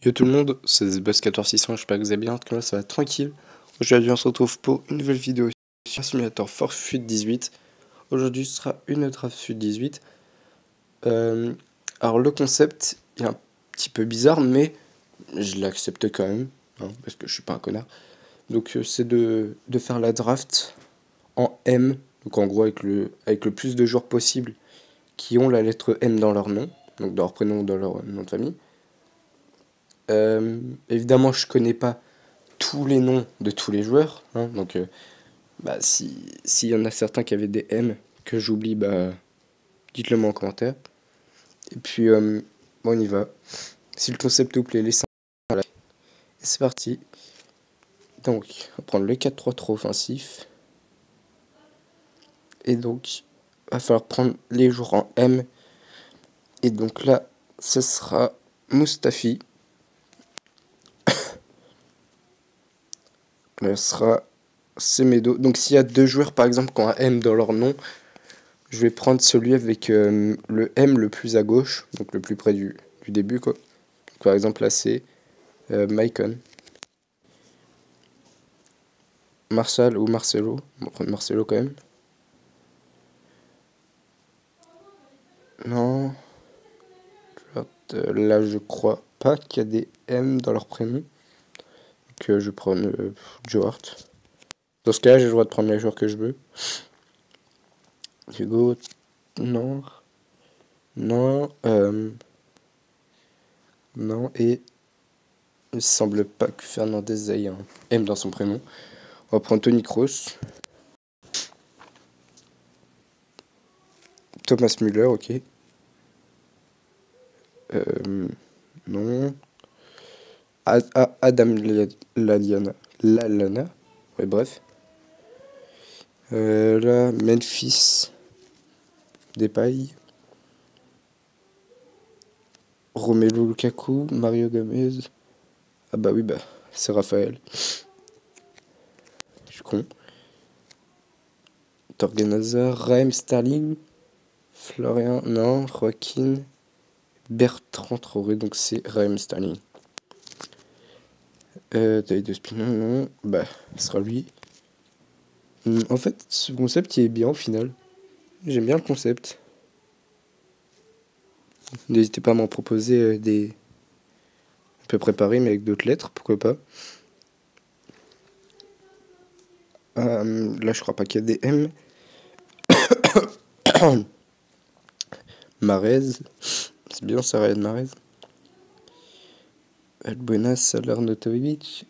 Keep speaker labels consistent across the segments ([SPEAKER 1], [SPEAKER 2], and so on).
[SPEAKER 1] Yo tout le monde, c'est Buzz14600, j'espère que vous allez bien, en tout cas ça va tranquille. Aujourd'hui on se retrouve pour une nouvelle vidéo sur Simulator Forfait 18. Aujourd'hui ce sera une draft FUT 18. Alors le concept est un petit peu bizarre mais je l'accepte quand même, hein, parce que je suis pas un connard. Donc c'est de faire la draft en M, donc en gros avec le plus de joueurs possible qui ont la lettre M dans leur nom, donc dans leur prénom ou dans leur nom de famille. Évidemment je connais pas tous les noms de tous les joueurs, hein, donc bah, s'il y en a certains qui avaient des M que j'oublie, bah, dites-le moi en commentaire. Et puis, bon, on y va. Si le concept vous plaît, laissez un like. Et c'est parti. Donc, on va prendre le 4-3-3 offensif. Et donc, il va falloir prendre les joueurs en M. Et donc là, ce sera Mustafi. Là, ce sera Semedo. Donc, s'il y a deux joueurs, par exemple, qui ont un M dans leur nom, je vais prendre celui avec le M le plus à gauche, donc le plus près du début, quoi. Donc, par exemple, là, c'est Maicon. Marshall ou Marcelo. On va prendre Marcelo quand même. Non. Là, je crois pas qu'il y a des M dans leur prénom. Donc, je prends Joe Hart. Dans ce cas-là, j'ai le droit de prendre les joueurs que je veux. Hugo. Non. Non. Non. Et il semble pas que Fernandez ait un M dans son prénom. On va prendre Tony Kroos. Thomas Müller, ok. Non. Adam Lallana. Ouais, bref. Là, Memphis. Depay. Romelu Lukaku. Mario Gomez. Ah bah oui, bah, c'est Raphaël. Je suis con. Torgan Hazard. Raheem Sterling. Florian. Non. Joaquin. Bertrand Traoré. Donc c'est Raheem Sterling. David Ospina. Non. Bah, ce sera lui. En fait, ce concept il est bien au final. J'aime bien le concept. N'hésitez pas à m'en proposer des un peu préparés, mais avec d'autres lettres, pourquoi pas. Là, je crois pas qu'il y a des M. Marez. C'est bien ça, Riyad Mahrez. Albuena, Salarnotovic.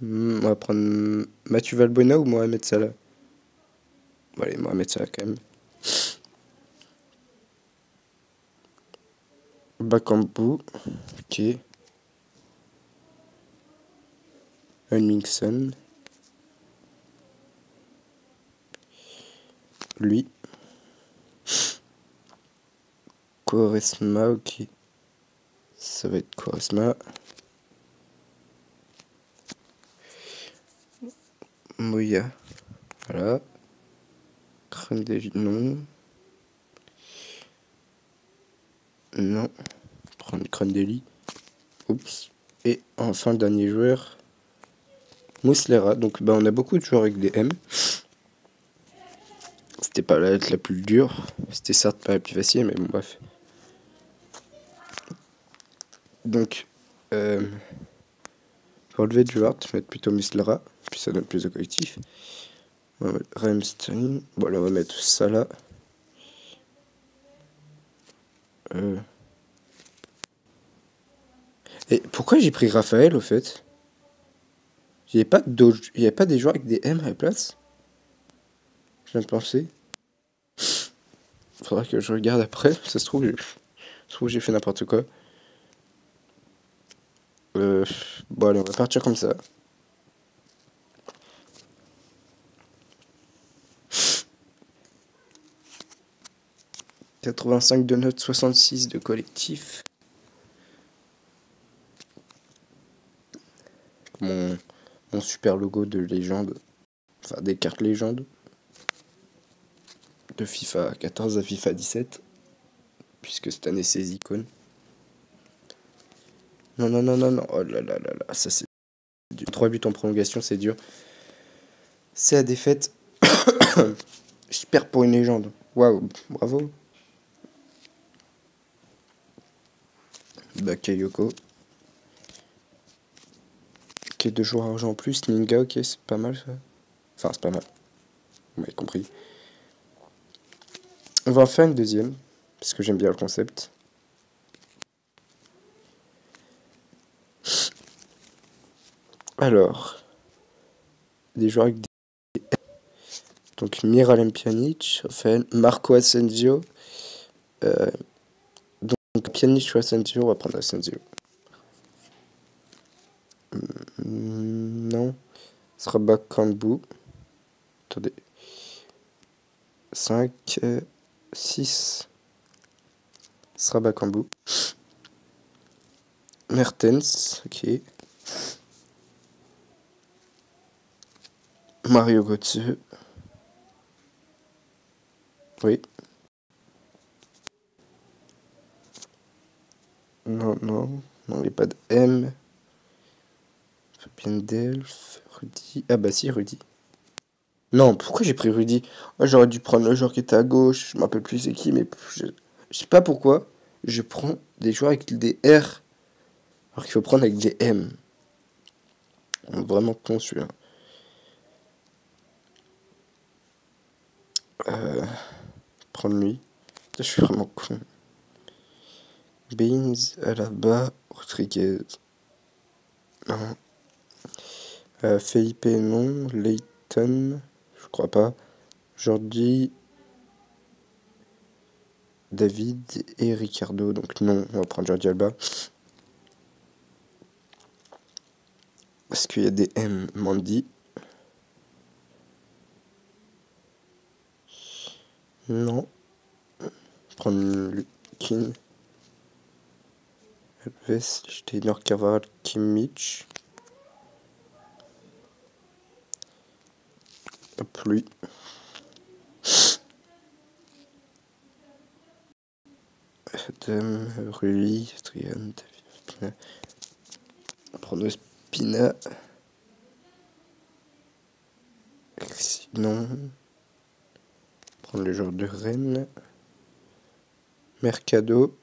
[SPEAKER 1] On va prendre Mathieu Valbuena ou Mohamed Salah. Bon, allez, Mohamed Salah quand même. Bakambu. Ok. Hunmingson. Lui. Quaresma, ok. Ça va être Quaresma. Moya. Voilà. Crandelli, non. Non. Prendre Crandelli. Oups. Et enfin, le dernier joueur. Muslera. Donc, bah, on a beaucoup de joueurs avec des M. C'était pas la lettre la plus dure. C'était certes pas la plus facile, mais bon, bref. Donc, pour relever du hard, je vais mettre plutôt Muslera. Puis ça donne plus de collectif. On va mettre Raheem. Bon, là, on va mettre Salah. Et pourquoi j'ai pris Raphaël au fait? Il n'y avait pas des joueurs avec des M à la place? Je viens de penser. Faudra que je regarde après. Ça se trouve, j'ai fait n'importe quoi. Bon, allez, on va partir comme ça. « 85 de notes, 66 de collectif. » Mon super logo de légende. Enfin, des cartes légendes. De FIFA 14 à FIFA 17. Puisque cette année, c'est les icônes. Non, non, non, non, non. Oh là là là là. Ça, c'est dur. 3 buts en prolongation, c'est dur. C'est la défaite. Je perds pour une légende. Waouh, bravo. Bakayoko. Ok, 2 joueurs argent en plus. Ninga, ok, c'est pas mal ça. Enfin, c'est pas mal. Vous m'avez compris. On va en faire une deuxième. Parce que j'aime bien le concept. Alors. Des joueurs avec des... Donc Miralem Pjanic, Rafael, Marco Asensio. Donc Pjanic ou Asensio, on va prendre Asensio. Non. Ce sera Bakambu. Attendez. 5, 6. Ce sera Bakambu. Mertens, ok. Mario Götze. Oui. Non, non. Non, il n'y a pas de M. Fabien Delph. Rudy. Ah bah si, Rudy. Non, pourquoi j'ai pris Rudy? Moi, j'aurais dû prendre le joueur qui était à gauche. Je m'appelle plus c'est qui, mais je sais pas pourquoi. Je prends des joueurs avec des R. Alors qu'il faut prendre avec des M. Vraiment con celui-là. Prendre lui. Je suis vraiment con. Baines, Alaba, Rodriguez. Non. Felipe, non. Leighton, je crois pas. Jordi, David et Ricardo. Donc non, on va prendre Jordi Alba. Parce qu'il y a des M. Mandy. Non. Prendre Lukin. Alves, Steiner, Cavara, Kimmich. Hop, lui. Adam, Rui, Trian, David. On va prendre Spina. Non. Prendre le joueur de Rennes. Mercado.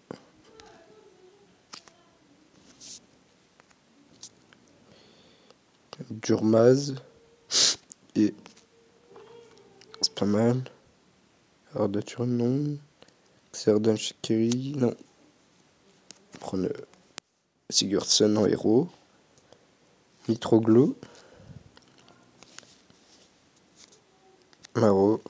[SPEAKER 1] Durmaz. Et c'est pas mal. Arda Turan, non. Xherdan Shaqiri, non. Prendre Sigurdsson en héros. Mitroglou. Maro.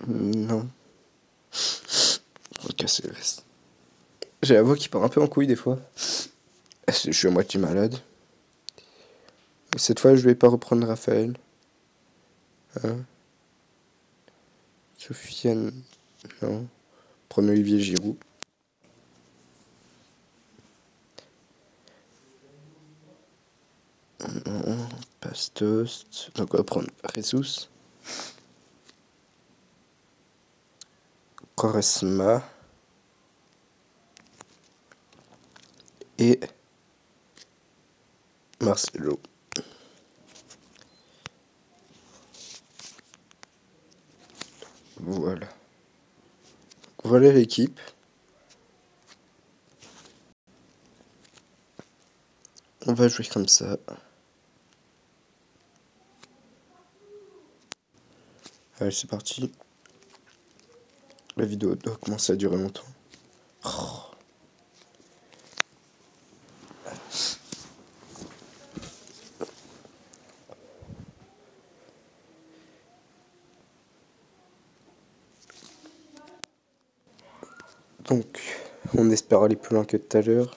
[SPEAKER 1] Non. On va casser le reste. J'ai la voix qui part un peu en couille des fois. Je suis à moitié malade. Et cette fois, je vais pas reprendre Raphaël. Hein. Sofiane. Non. Prendre Olivier Giroud. Non. Pastos. Donc on va prendre Jesus. Quaresma. Et Marcelo. Voilà. Voilà l'équipe. On va jouer comme ça. Allez, c'est parti. La vidéo doit commencer à durer longtemps. Oh. Donc, on espère aller plus loin que tout à l'heure.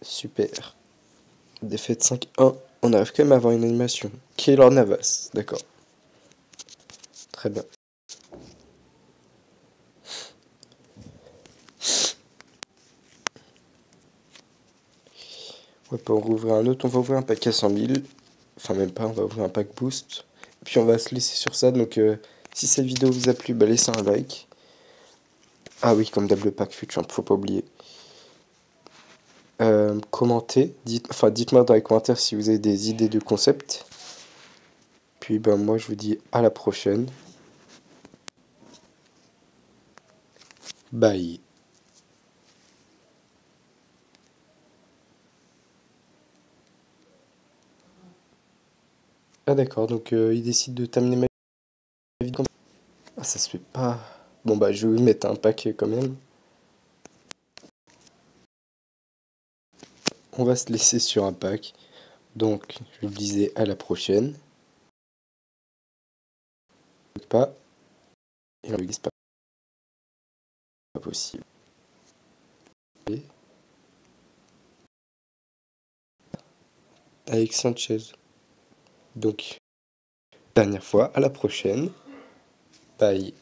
[SPEAKER 1] Super. Défaite 5-1. On arrive quand même à avoir une animation. Keylor Navas. D'accord. Très bien. On va pas en rouvrir un autre, on va ouvrir un pack à 100 000. Enfin même pas, on va ouvrir un pack boost. Et puis on va se laisser sur ça, donc si cette vidéo vous a plu, bah laissez un like. Ah oui, comme d'hab le pack fut champ, faut pas oublier. Commentez, dites-moi dans les commentaires si vous avez des idées de concept. Puis ben moi je vous dis à la prochaine. Bye. Ah d'accord, donc il décide de terminer ma vidéo. Ah ça se fait pas. Bon bah je vais vous mettre un pack quand même. On va se laisser sur un pack. Donc je vous disais à la prochaine. Pas. Et on ne glisse pas. Pas possible. Avec Sanchez. Donc, dernière fois, à la prochaine. Bye.